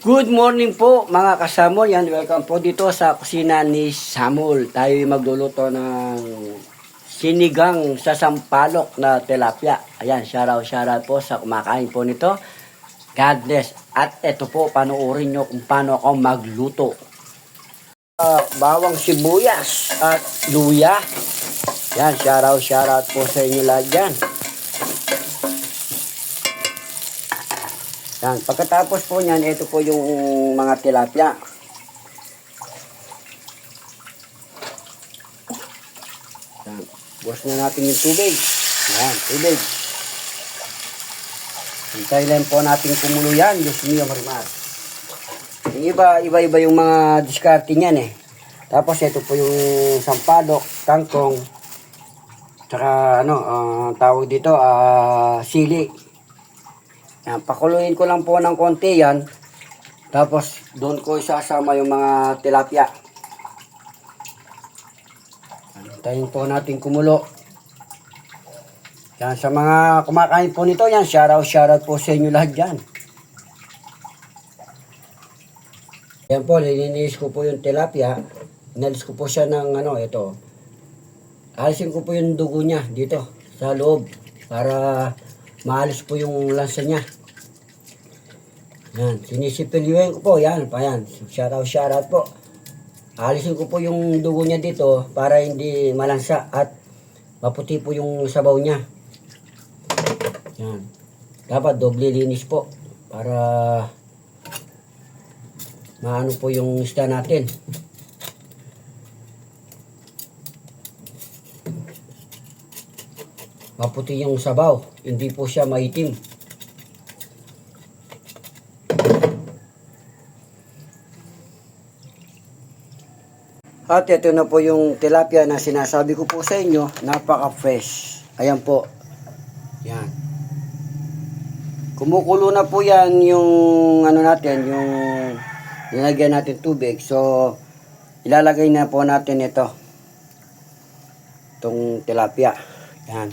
Good morning po mga kasamol. Yan, welcome po dito sa kusina ni Samul. Tayo magluluto ng sinigang sa sampalok na tilapia. Ayan, shoutout po sa kumakain po nito. God bless. At ito po, panoorin nyo kung paano ako magluto. Bawang sibuyas at luya. Yan, shoutout po sa inyo lahat dyan. Yan. Pagkatapos po niyan, ito po yung mga tilapia. Yan. Buwas na natin yung tubig. Yan, tubig. Hintayin lang po natin kumulo yan. Diyos mio, marimar. Yung iba yung mga diskarte niyan eh. Tapos ito po yung sampalok, kangkong, tsaka tawag dito, sili. Yan, pakuluin ko lang po ng konti yan. Tapos, doon ko isasama yung mga tilapia. Hintayin po natin kumulo. Yan, sa mga kumakain po nito, yan, shoutout po sa inyo lahat dyan. Yan po, lininis ko po yung tilapia. Inalis ko po siya ng ito. Alisin ko po yung dugo niya dito, sa loob. Para maalis po yung lansa niya. Yan, sinisipiliwen ko po. Yan, pa yan. Shoutout po. Alisin ko po yung dugo niya dito para hindi malansa at maputi po yung sabaw niya. Yan. Dapat doble linis po para maano po yung isda natin. Maputi yung sabaw, hindi po siya maitim. At ito na po yung tilapia na sinasabi ko po sa inyo, napaka-fresh. Ayan po. Yan. Kumukulo na po yan yung natin, yung nilagyan natin tubig. So, ilalagay na po natin ito. Itong tilapia. Yan.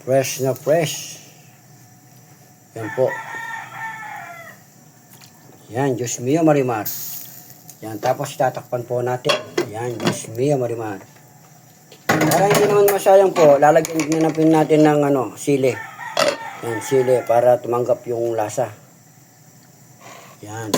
Fresh na fresh. Yan po. Yan, Diyos mio marimar. Yan, tapos tatakpan po natin. Yan, Diyos mio marimar. Para hindi naman masayang po, lalagyan natin ng sili. Yan, sili para tumanggap yung lasa. Yan.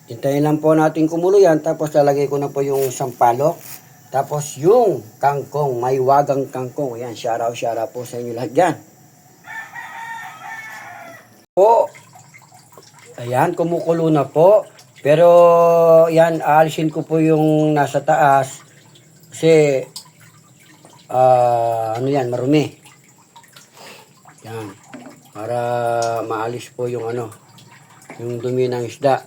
Hintayin lang po natin kumulo yan, tapos lalagay ko na po yung sampalok. Tapos yung kangkong, may wagang kangkong. Ayan, shoutout po sa inyo lahat dyan. Po, ayan, kumukulo na po. Pero, yan, aalisin ko po yung nasa taas. Kasi, yan, marumi. Yan, para maalis po yung yung dumi ng isda.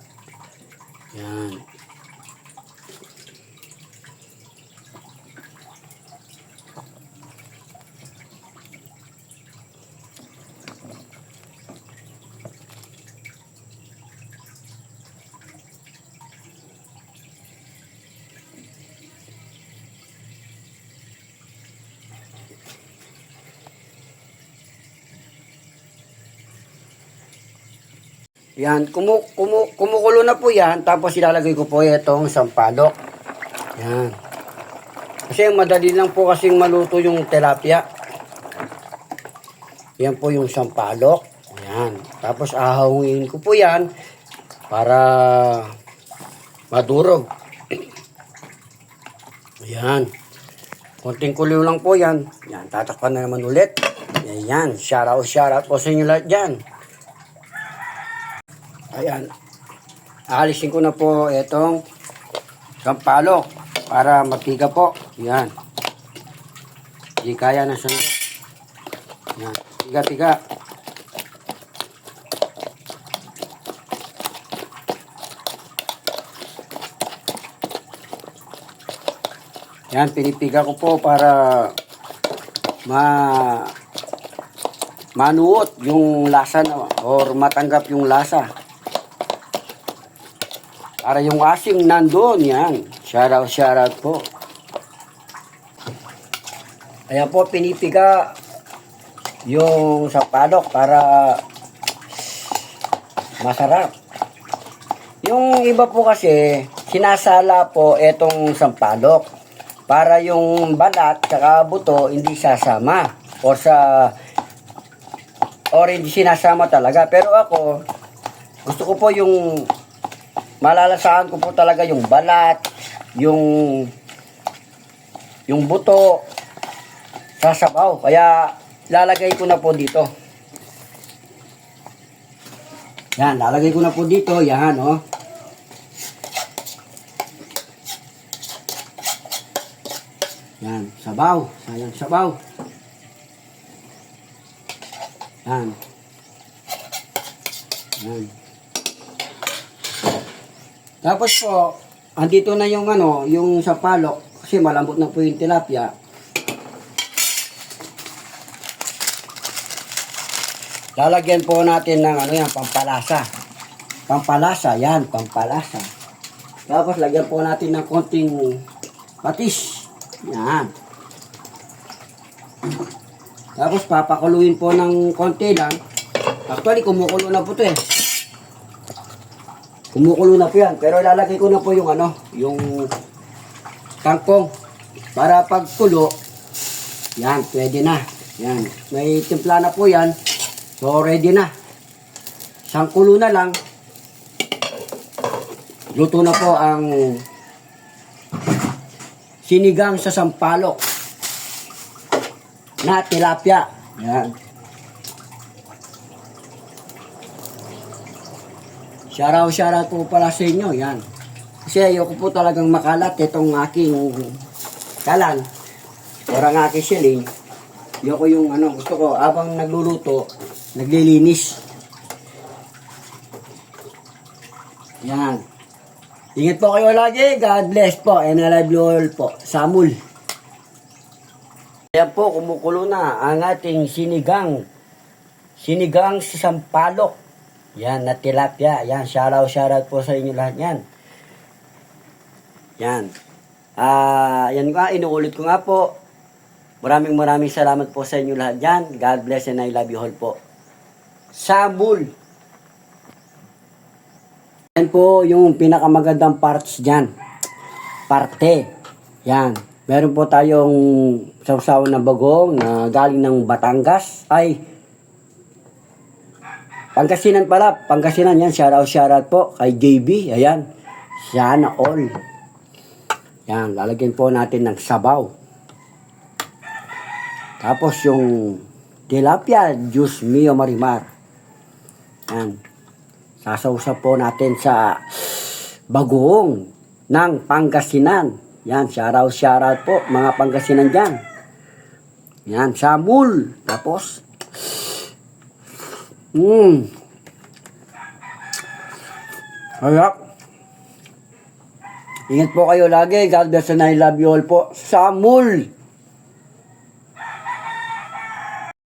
Yan. Yan, kumukulo na po yan, tapos ilalagay ko po itong sampalok. Yan. Kasi madali lang po kasing maluto yung tilapia. Yan po yung sampalok. Yan. Tapos ahawin ko po yan para madurog. Yan. Konting kulo lang po yan. Yan, tatakpan na naman ulit. Yan, shoutout po sa inyo lahat dyan. Ayan. Aalisin ko na po itong sampalok para magtiga po. Yan. Hindi kaya na sandok. Yan. Tiga-tiga. Yan, pinipiga ko po para manuot yung lasa or matanggap yung lasa. Para yung asim nandun, yan. Shoutout po. Ayan po, pinipiga yung sampalok para Masarap. Yung iba po kasi, sinasala po etong sampalok para yung balat saka buto hindi sasama or hindi sinasama talaga. Pero ako, gusto ko po yung malalasahan ko po talaga yung balat, yung buto sa sabaw. Kaya lalagay ko na po dito. Yan, lalagay ko na po dito. Yan, oh. Yan, sabaw. Sayang sabaw. Yan. Yan. Tapos po, andito na yung yung sampalok kasi malambot na po yung tilapia. Lalagyan po natin ng yan, pampalasa. Pampalasa, yan, pampalasa. Tapos lagyan po natin ng konting patis. Yan. Tapos papakuluin po ng konti lang. Actually, kumukulo na po ito eh. Kumukulo na po yan. Pero ilalagay ko na po yung yung kangkong. Para pag kulo, yan, pwede na. Yan. May timpla na po yan. So, ready na. Isang kulo na lang. Luto na po ang sinigang sa sampalok na tilapia. Yan. Shoutout po pala sa inyo. Yan. Kasi ayoko po talagang makalat itong aking kalan or ang aking siling. Ayoko yung gusto ko habang nagluluto, naglilinis. Yan. Ingat po kayo lagi. God bless po. And I love you all po. Samul. Ayan po, kumukulo na ang ating sinigang. Sinigang sa sampalok. Yan, na tilapia. Yan, shoutout po sa inyo lahat yan. Yan. Yan nga, inuulit ko nga po. Maraming salamat po sa inyo lahat yan. God bless and I love you all po. Samul. Yan po yung pinakamagandang parts dyan. Parte. Yan. Meron po tayong sausaw na bagong na galing ng Batangas. Ay, Pangasinan pala. Pangasinan yan. Shoutout po kay JB. Ayan. Sana all. Yan. Lalagyan po natin ng sabaw. Tapos yung tilapia juice Mio Marimar. Yan. Sasawsaw po natin sa bagoong ng Pangasinan. Yan, shoutout po mga Pangasinan dyan. Yan, samul. Tapos, harap. Ingat po kayo lagi. God bless and I love you all po. Samul.